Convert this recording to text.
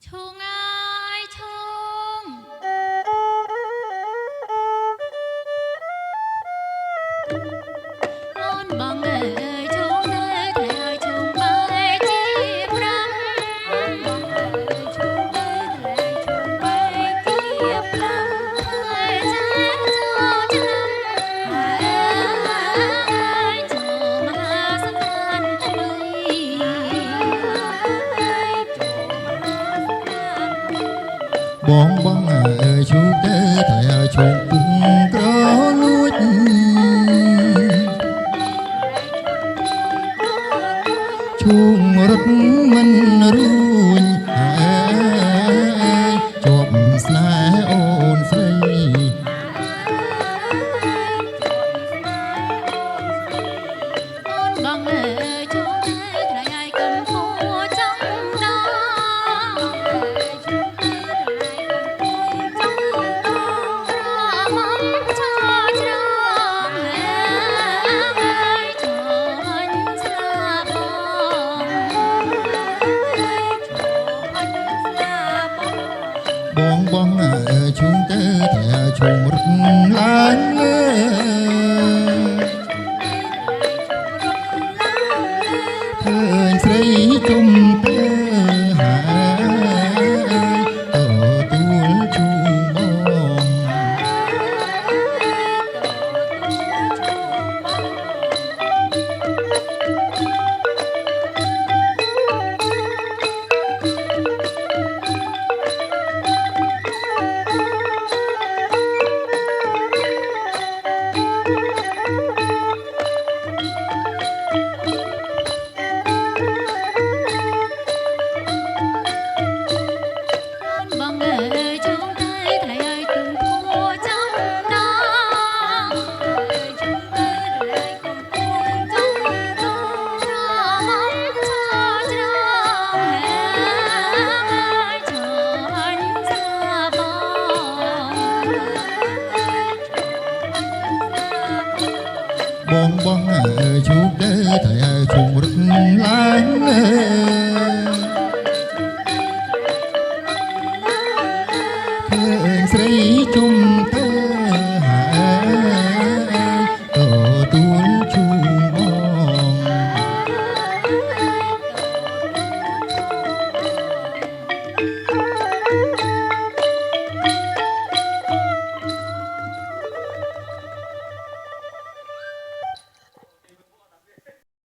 ឈងអើយឈងអូនបងអើយឈងនៅតែឲ្យឈងបែកជាប្រាំអូនបងអើយឈងនៅតែឲ្យឈងបែកជាប្រាំហើយចាចូលឆ្នាំហើយចូលមហាសង្គ្រាមថ្មីបងបងអើយឈូកទៅតែឲ្យឈូកពុំក្រលួចឈូករត់មិនរួញហើយជាប់ស្នេហ៍អូនស្រីអូនបងអើយឈងនៅត្រៃឲ្យកុំគួរចំដល់បងបងអើយឈូកទៅតែឲ្យឈូករត់ឡើងលើឃើញស្រីជុំទៅហើយទទួលជូនបង បងអើយជុំទៅត្រៃឲ្យកុំគួរចំដល់ជុំទៅត្រៃឲ្យកុំគួរចំដល់ស្រមំចោច្រងហើយចាញ់សាបងបងបងអើយជូកទៅ